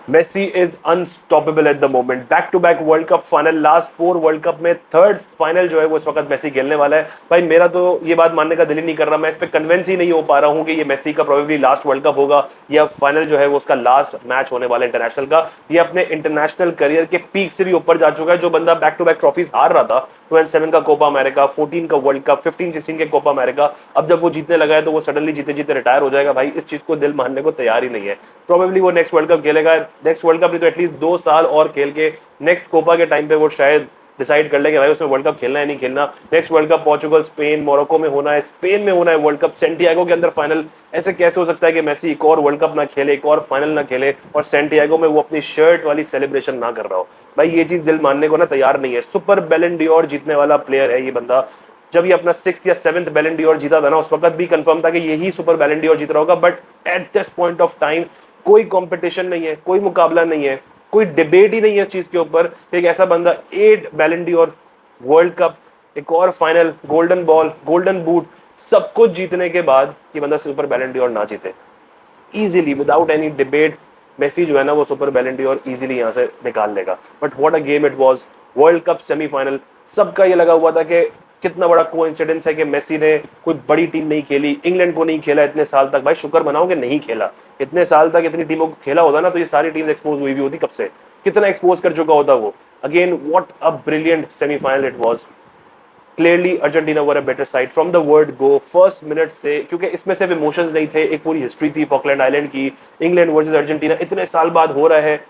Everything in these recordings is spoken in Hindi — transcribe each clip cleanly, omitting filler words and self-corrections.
Messi is unstoppable at the moment. Back to back world cup final, last 4 world cup में थर्ड फाइनल जो है वो इस वक्त मेसी खेलने वाला है। भाई मेरा तो ये बात मानने का दिल ही नहीं कर रहा, मैं इस पे कन्विंस ही नहीं हो पा रहा हूँ कि ये मेसी का प्रोबेबली लास्ट वर्ल्ड कप होगा या फाइनल जो है वो उसका लास्ट मैच होने वाला है इंटरनेशनल का। ये अपने इंटरनेशनल करियर के पीक से भी ऊपर जा चुका है। जो बंदा बैक टू बैक ट्रॉफीज हार रहा था, 2007 का कोपा अमेरिका, 14 का वर्ल्ड कप, 15-16 के कोपा अमेरिका, अब जब वो जीतने लगा है तो वो सडनली जीते जीते रिटायर हो जाएगा। भाई इस चीज को दिल मानने को तैयार ही नहीं है। प्रोबेबली वो नेक्स्ट वर्ल्ड कप खेलेगा, नेक्स्ट वर्ल्ड कप नहीं तो एटलीस्ट 2 साल और खेल के नेक्स्ट कोपा के टाइम पे वो शायद डिसाइड कर ले कि भाई उसमें वर्ल्ड कप खेलना है नहीं खेलना। Next world cup Portugal, Spain, Morocco में होना है, स्पेन में होना है वर्ल्ड कप, सेंटियागो के अंदर फाइनल। ऐसे कैसे हो सकता है कि मेसी एक और वर्ल्ड कप ना खेले, एक और फाइनल ना खेले और सेंटियागो में वो अपनी शर्ट वाली सेलिब्रेशन ना कर रहा हो? भाई ये चीज दिल मानने को ना तैयार नहीं है। सुपर बैलन डियोर जीतने वाला प्लेयर है ये बंदा। जब ये अपना 6th या 7th बैलन डियोर जीता था ना, उस वक्त भी कंफर्म था कि यही सुपर बैलन डियोर जीत रहा होगा। But at this point of time कोई कंपटीशन नहीं है, कोई मुकाबला नहीं है, कोई डिबेट ही नहीं है इस चीज के ऊपर। एक ऐसा बंदा 8 बैलन डियोर, वर्ल्ड कप, एक और final, golden ball, golden boot, सब कुछ जीतने के बाद ये बंदा सुपर बैलन डियोर ना जीते easily without any debate, Messi जो है ना वो सुपर बैलन डियोर इजीली यहां से निकाल लेगा। But what a game it was, world cup semifinal. सबका ये लगा हुआ था कि कितना बड़ा कोइंसिडेंस है कि मेसी ने कोई बड़ी टीम नहीं खेली, इंग्लैंड को नहीं खेला इतने साल तक। भाई शुक्र मनाओ कि नहीं खेला, इतने साल तक इतनी टीमों को खेला होता ना तो ये सारी टीम एक्सपोज हुई भी होती कब से, कितना एक्सपोज कर चुका होता वो। Again what a brilliant semifinal it was. Clearly Argentina were a better side from the word go, first minute से, क्योंकि इसमें सिर्फ इमोशंस नहीं थे, एक पूरी हिस्ट्री थी फॉकलैंड आइलैंड की। इंग्लैंड वर्सेस अर्जेंटीना इतने साल बाद हो रहा है,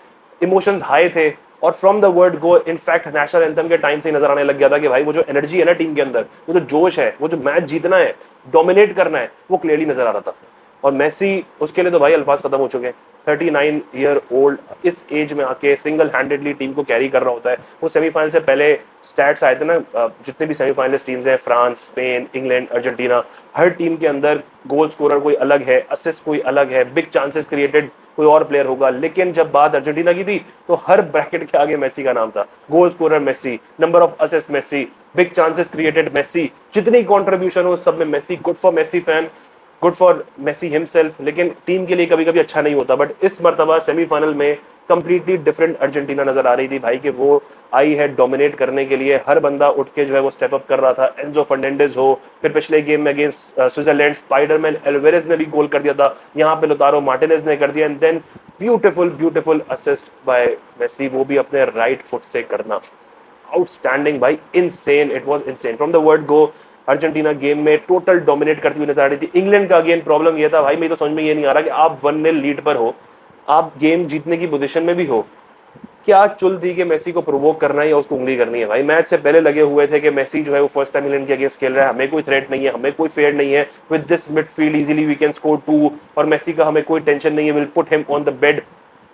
इमोशंस हाई थे। और from the word go in fact national anthem के टाइम से ही नजर आने लग गया था कि भाई वो जो एनर्जी है ना टीम के अंदर, वो जो जोश है, वो जो मैच जीतना है, डोमिनेट करना है, वो क्लियरली नजर आ रहा था। और मेसी, उसके लिए तो भाई अल्फाज खत्म हो चुके हैं। 39 ईयर ओल्ड इस एज में आके सिंगल हैंडेडली टीम को कैरी कर रहा होता है। वो सेमीफाइनल से पहले स्टैट्स आए थे ना, जितने भी सेमीफाइनलिस्ट टीम्स हैं, फ्रांस, स्पेन, इंग्लैंड, अर्जेंटीना, हर टीम के अंदर गोल स्कोरर कोई अलग है, असिस्ट कोई अलग है, बिग चांसेस क्रिएटेड कोई और प्लेयर होगा। लेकिन जब बात अर्जेंटीना की थी तो हर ब्रैकेट के आगे मेसी का नाम था। Goal scorer Messi, number of assist Messi, big chances created Messi, जितनी कंट्रीब्यूशन हो सब में Messi. Good for Messi fan, good for Messi himself. लेकिन टीम के लिए कभी कभी अच्छा नहीं होता। बट इस मरतबा सेमीफाइनल में कंप्लीटली डिफरेंट अर्जेंटीना नजर आ रही थी भाई, कि वो आई है डोमिनेट करने के लिए। हर बंदा उठ के जो है वो स्टेप अप कर रहा था। एंजो फर्नांडिस हो, फिर पिछले गेम में अगेंस्ट स्विट्जरलैंड स्पाइडरमैन एल्वेरेज ने भी गोल कर दिया था, यहाँ पे लोतारो मार्टिनेज ने कर दिया। And then beautiful beautiful assist by Messi, वो भी अपने राइट फुट से करना। आउटस्टैंडिंग भाई, insane, it was insane from the word go. Argentina game में टोटल डोमिनेट करती हुई नजर आ रही थी। इंग्लैंड का अगेन प्रॉब्लम ये था भाई, मेरे तो समझ में ये नहीं आ रहा कि आप 1-0 लीड पर हो, आप गेम जीतने की पोजीशन में भी हो, क्या चुल थी कि मेसी को प्रोवोक करना है या उसको उंगली करनी है? भाई मैच से पहले लगे हुए थे कि मेसी जो है वो फर्स्ट टाइम इंग्लैंड के अगेंस्ट खेल रहा है, हमें कोई थ्रेट नहीं है, हमें कोई फेयर नहीं है, with this midfield easily we can score 2, और मेसी का हमें कोई टेंशन नहीं है, will put him on the bed.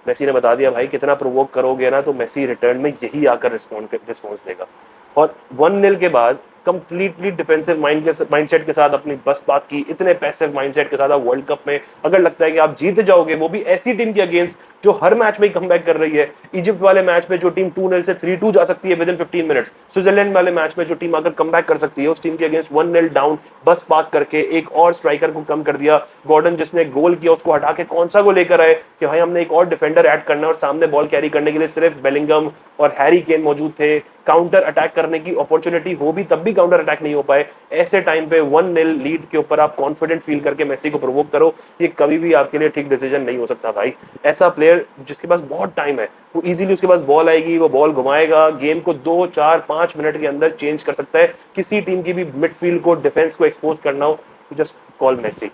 मेसी ने बता दिया भाई कितना प्रोवोक करोगे ना तो मेसी रिटर्न में यही आकर रिस्पॉन्स देगा। और 1-0 के बाद कंप्लीटली डिफेंसिव माइंडसेट के साथ अपनी बस बात की, इतने पैसिव माइंडसेट के साथ आप वर्ल्ड कप में अगर लगता है कि आप जीत जाओगे, वो भी ऐसी टीम के अगेंस्ट जो हर मैच में कम बैक कर रही है। इजिप्ट वाले मैच में जो टीम 2-0 से 3-2 जा सकती है विद इन 15 मिनट्स, स्विट्जरलैंड वाले मैच में जो टीम अगर कम बैक कर सकती है, उस टीम के अगेंस्ट 1-0 डाउन बस पार्क करके एक और स्ट्राइकर को कम कर दिया। गॉर्डन जिसने गोल किया उसको हटा के कौन सा गोल लेकर आए कि भाई हमने एक और डिफेंडर ऐड करना है, और सामने बॉल कैरी करने के लिए सिर्फ बेलिंगम और हैरी केन मौजूद थे। काउंटर अटैक करने की अपॉर्चुनिटी हो भी तब भी काउंटर अटैक नहीं हो पाए। ऐसे टाइम पे 1-0 लीड के ऊपर आप कॉन्फिडेंट फील करके मेसी को प्रोवोक करो, ये कभी भी आपके लिए ठीक डिसीजन नहीं हो सकता भाई। ऐसा प्लेयर जिसके पास बहुत टाइम है, वो इजीली उसके पास बॉल आएगी, वो बॉल घुमाएगा, गेम को 2-4-5 मिनट के अंदर चेंज कर सकता है। किसी टीम की भी मिडफील्ड को, डिफेंस को एक्सपोज करना हो, जस्ट कॉल मेसी।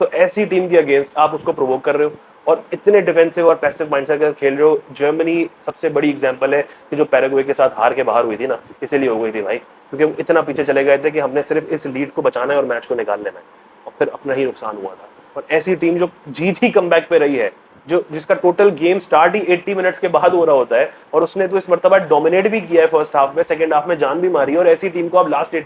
तो ऐसी टीम के अगेंस्ट आप उसको प्रोवोक कर रहे हो और इतने डिफेंसिव और पैसिव माइंडसेट के साथ खेल रहे हो। जर्मनी सबसे बड़ी एग्जांपल है कि जो पैराग्वे के साथ हार के बाहर हुई थी ना, इसीलिए हो गई थी भाई, क्योंकि वो इतना पीछे चले गए थे कि हमने सिर्फ इस लीड को बचाना है और मैच को निकाल लेना है, और फिर अपना ही नुकसान हुआ था। और ऐसी टीम जो जीत ही कमबैक पे रही है, जो जिसका टोटल गेम स्टार्ट ही 80 मिनट्स के बाद हो रहा होता है, और उसने तो इस मर्तबा डोमिनेट भी किया है फर्स्ट हाफ में, सेकंड हाफ में जान भी मारी है। और ऐसी टीम को आप लास्ट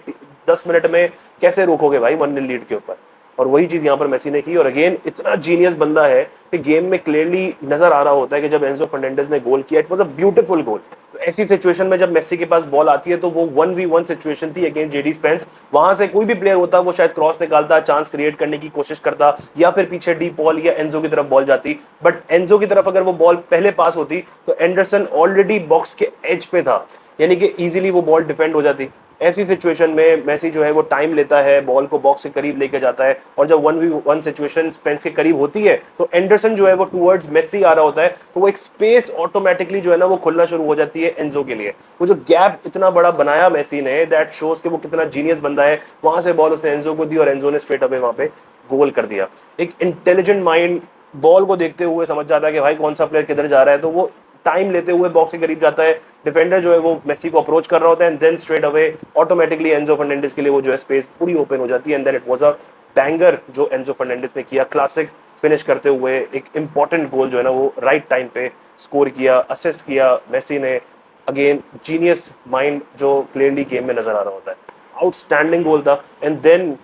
10 मिनट में कैसे रोकोगे भाई 1-0 लीड के ऊपर? और वही चीज यहाँ पर मेसी ने की। और अगेन इतना जीनियस बंदा है कि गेम में क्लियरली नजर आ रहा होता है कि जब एंजो फर्नांडिस ने गोल किया, it was a beautiful goal. तो ऐसी सिचुएशन में जब मेसी के पास बॉल आती है तो वो 1v1 सिचुएशन थी अगेंस्ट जेडी स्पेंस। वहां से कोई भी प्लेयर होता वो शायद क्रॉस निकालता, चांस क्रिएट करने की कोशिश करता, या फिर पीछे डी पॉल या एंजो की तरफ बॉल जाती। बट एंजो की तरफ अगर वो बॉल पहले पास होती तो एंडरसन ऑलरेडी बॉक्स के एज पे था, यानी कि इजीली वो बॉल डिफेंड हो जाती। ऐसी सिचुएशन में मेसी जो है वो टाइम लेता है, बॉल को बॉक्स के करीब लेके जाता है, और जब 1v1 सिचुएशन स्पेंस के करीब होती है तो एंडरसन जो है वो टुवर्ड्स मेसी आ रहा होता है, तो वो एक स्पेस ऑटोमेटिकली जो है ना वो खुलना शुरू हो जाती है एंजो के लिए। वो जो गैप इतना बड़ा बनाया मेसी ने, दैट शोज कि वो कितना जीनियस बंदा है। वहां से बॉल उसने एंजो को दी और एंजो ने स्ट्रेट अवे वहां पे गोल कर दिया। एक इंटेलिजेंट माइंड बॉल को देखते हुए समझ जाता है कि भाई कौन सा प्लेयर किधर जा रहा है, तो वो टाइम लेते हुए बॉक्स के करीब जाता है। डिफेंडर जो है वो मेसी को अप्रोच कर रहा होता है, and then straight away automatically Enzo Fernandez के लिए वो जो है स्पेस पूरी ओपन हो जाती है। And then it was a banger जो एंजो फर्नांडिस ने किया, क्लासिक फिनिश करते हुए एक इंपॉर्टेंट गोल जो है ना वो राइट टाइम पे स्कोर किया, असिस्ट किया मेसी ने। अगेन जीनियस माइंड जो क्लियरली गेम में नजर आ रहा होता है, आउटस्टैंडिंग गोल था। एंड देन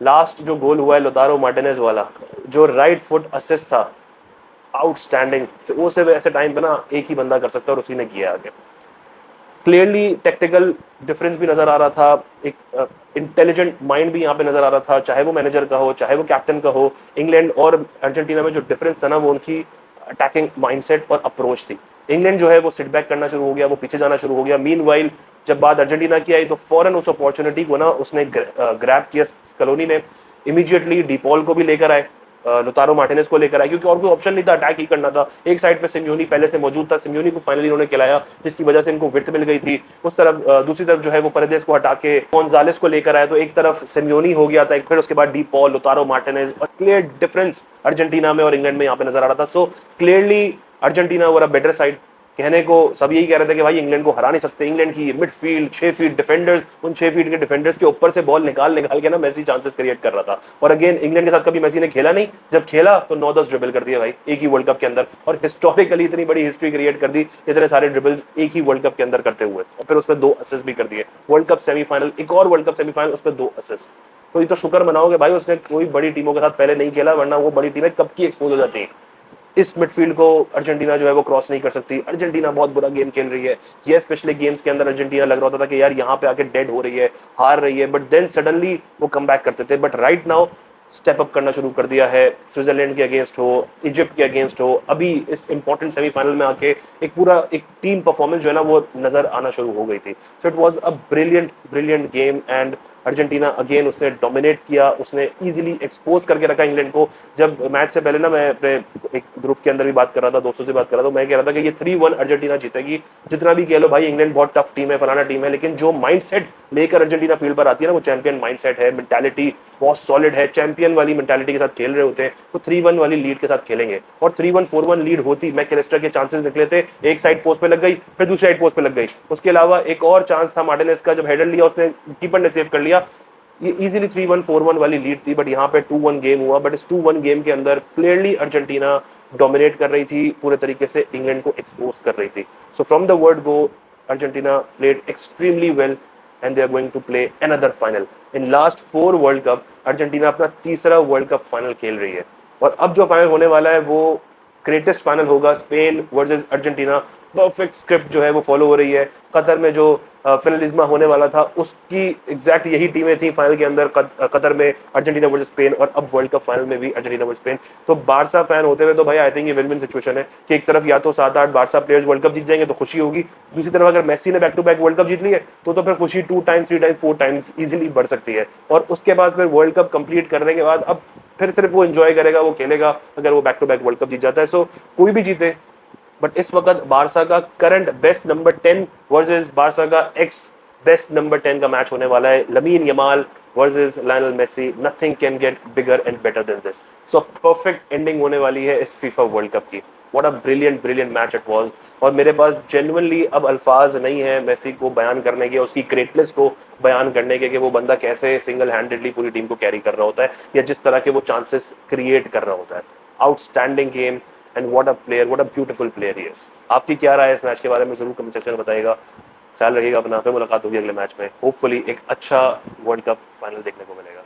लास्ट जो गोल हुआ है लोतारो मार्टिनेज वाला, जो राइट फुट असिस्ट था, आउटस्टैंडिंग। वो सिर्फ ऐसे टाइम पे ना एक ही बंदा कर सकता है और उसी ने किया आगे। क्लियरली टेक्टिकल डिफरेंस भी नजर आ रहा था, एक इंटेलिजेंट माइंड भी यहाँ पे नजर आ रहा था, चाहे वो मैनेजर का हो चाहे वो कैप्टन का हो। इंग्लैंड और अर्जेंटीना में जो डिफरेंस था ना वो उनकी अटैकिंग माइंडसेट और अप्रोच थी। इंग्लैंड जो है वो सिट बैक करना शुरू हो गया, वो पीछे जाना शुरू हो गया। मीनवाइल जब बात अर्जेंटीना की आई तो फौरन उस अपॉर्चुनिटी को ना उसने ग्रैब किया स्कलोनी ने, इमीडिएटली डीपॉल को भी लेकर आए, लोतारो मार्टिनेज को लेकर आए, क्योंकि और कोई ऑप्शन नहीं था, अटैक ही करना था। एक साइड पे सिम्योनी पहले से मौजूद था, सिम्योनी को फाइनली उन्होंने खिलाया जिसकी वजह से इनको विड्थ मिल गई थी। उस तरफ दूसरी तरफ जो है वो परेदेस को हटा के गोंजालेस को लेकर आए, तो एक तरफ सिम्योनी हो गया था, एक फिर उसके बाद डी पॉल, लोतारो मार्टिनेज, और क्लियर डिफरेंस अर्जेंटीना में और इंग्लैंड में यहाँ पे नजर आ रहा था। So clearly Argentina were a better side. कहने को सब यही कह रहे थे कि भाई इंग्लैंड को हरा नहीं सकते, इंग्लैंड की मिडफील्ड 6 फीट डिफेंडर्स, उन 6 फीट के डिफेंडर्स के ऊपर से बॉल निकाल निकाल के ना मेसी चांसेस क्रिएट कर रहा था। और अगेन इंग्लैंड के साथ कभी मेसी ने खेला नहीं, जब खेला तो 9-10 ड्रिबल कर दिया भाई एक ही वर्ल्ड कप के अंदर, और हिस्टोरिकली इतनी बड़ी हिस्ट्री क्रिएट कर दी इतने सारे ड्रिबल्स एक ही वर्ल्ड कप के अंदर करते हुए, और फिर उसमें 2 असिस्ट भी कर दिए। वर्ल्ड कप सेमीफाइनल, एक और वर्ल्ड कप सेमीफाइनल, उसमें 2 असिस्ट। तो ये तो शुक्र मनाओगे भाई उसने कोई बड़ी टीमों के साथ पहले नहीं खेला, वरना वो बड़ी टीमें कब की एक्सपोज हो जाती है। इस मिडफील्ड को अर्जेंटीना जो है वो क्रॉस नहीं कर सकती। अर्जेंटीना बहुत बुरा गेम खेल रही है। ये स्पेशली गेम्स के अंदर अर्जेंटीना लग रहा होता था कि यार यहाँ पे आके डेड हो रही है, हार रही है, बट देन सडनली वो कम बैक करते थे। But right now step up करना शुरू कर दिया है, स्विट्जरलैंड के अगेंस्ट हो, इजिप्ट के अगेंस्ट हो, अभी इस इंपॉर्टेंट सेमीफाइनल में आके एक पूरा एक टीम परफॉर्मेंस जो है ना वो नजर आना शुरू हो गई थी। So it was a brilliant brilliant game, and Argentina again उसने डोमिनेट किया, उसने इजीली एक्सपोज करके रखा इंग्लैंड को। जब मैच से पहले ना मैं अपने एक ग्रुप के अंदर भी बात कर रहा था, दोस्तों से बात कर रहा था, तो मैं कह रहा था कि ये 3-1 अर्जेंटीना जीतेगी। जितना भी कह लो भाई इंग्लैंड बहुत टफ टीम है, फलाना टीम है, लेकिन जो माइंडसेट लेकर अर्जेंटीना फील्ड पर आती है ना वो चैंपियन माइंडसेट है, मेंटालिटी बहुत सॉलिड है, चैंपियन वाली मेंटालिटी के साथ खेल रहे होते हैं, तो 3-1 वाली लीड के साथ खेलेंगे। और 3-1 4-1 लीड होती, मैकलिस्टर के चांसेस निकले थे, एक साइड पोस्ट पे लग गई, फिर दूसरी साइड पोस्ट पे लग गई। उसके अलावा एक और चांस था मार्टिनेज का, जब हेडर लिया उसने, कीपर ने सेव कर लिया। ये इजीली 3-1 4-1 वाली लीड थी, बट यहाँ पे 2-1 गेम हुआ। बट इस 2-1 गेम के अंदर क्लियरली अर्जेंटीना डोमिनेट कर रही थी, पूरे तरीके से इंग्लैंड को एक्सपोज कर रही थी। So from the word go Argentina played extremely well, and they are going to play another final. In last 4 world cup Argentina अपना तीसरा वर्ल्ड कप फाइनल खेल रही है, और अब जो फाइनल होने वाला है वो ग्रेटेस्ट फाइनल होगा, Spain versus Argentina. Perfect script जो है वो फॉलो हो रही है। कतर में जो फिनलिज्मा होने वाला था उसकी एग्जैक्ट यही टीमें थी फाइनल के अंदर, कतर में अर्जेंटीना वर्सेस स्पेन, और अब वर्ल्ड कप फाइनल में भी अर्जेंटीना वर्सेस स्पेन। तो बारसा फैन होते हुए तो भाई आई थिंक ये विन विन सिचुएशन है कि एक तरफ या तो 7-8 बारसा प्लेयर्स वर्ल्ड कप जीत जाएंगे तो खुशी होगी, दूसरी तरफ अगर मेसी ने back to back world cup जीत ली है तो फिर खुशी 2 टाइम्स 3 टाइम्स 4 टाइम्स इजीली बढ़ सकती है। और उसके बाद फिर वर्ल्ड कप कंप्लीट करने के बाद अब फिर सिर्फ वो एंजॉय करेगा, वो खेलेगा अगर वो back to back world cup जीत जाता है। सो कोई भी जीते, बट इस वक्त बारसा का current best number 10 versus Barca का एक्स बेस्ट नंबर 10 का मैच होने वाला है। Lamine Yamal versus Lionel Messi, nothing can get bigger and better than this. So perfect ending होने वाली है इस फीफा वर्ल्ड कप की। What a brilliant brilliant match it was. और मेरे पास जेन्युइनली अब अल्फाज नहीं है मेसी को बयान करने के, उसकी ग्रेटनेस को बयान करने के, कि वो बंदा कैसे सिंगल हैंडेडली पूरी टीम को कैरी कर रहा होता है, या जिस तरह के वो चांसेस क्रिएट कर रहा होता है। Outstanding game, and what a player, what a beautiful player he is. आपकी क्या राय है इस मैच के बारे में, जरूर कमेंट सेक्शन में बताइएगा। ख्याल रखिएगा अपना, फिर मुलाकात होगी अगले मैच में। होपफुली एक अच्छा वर्ल्ड कप फाइनल देखने को मिलेगा।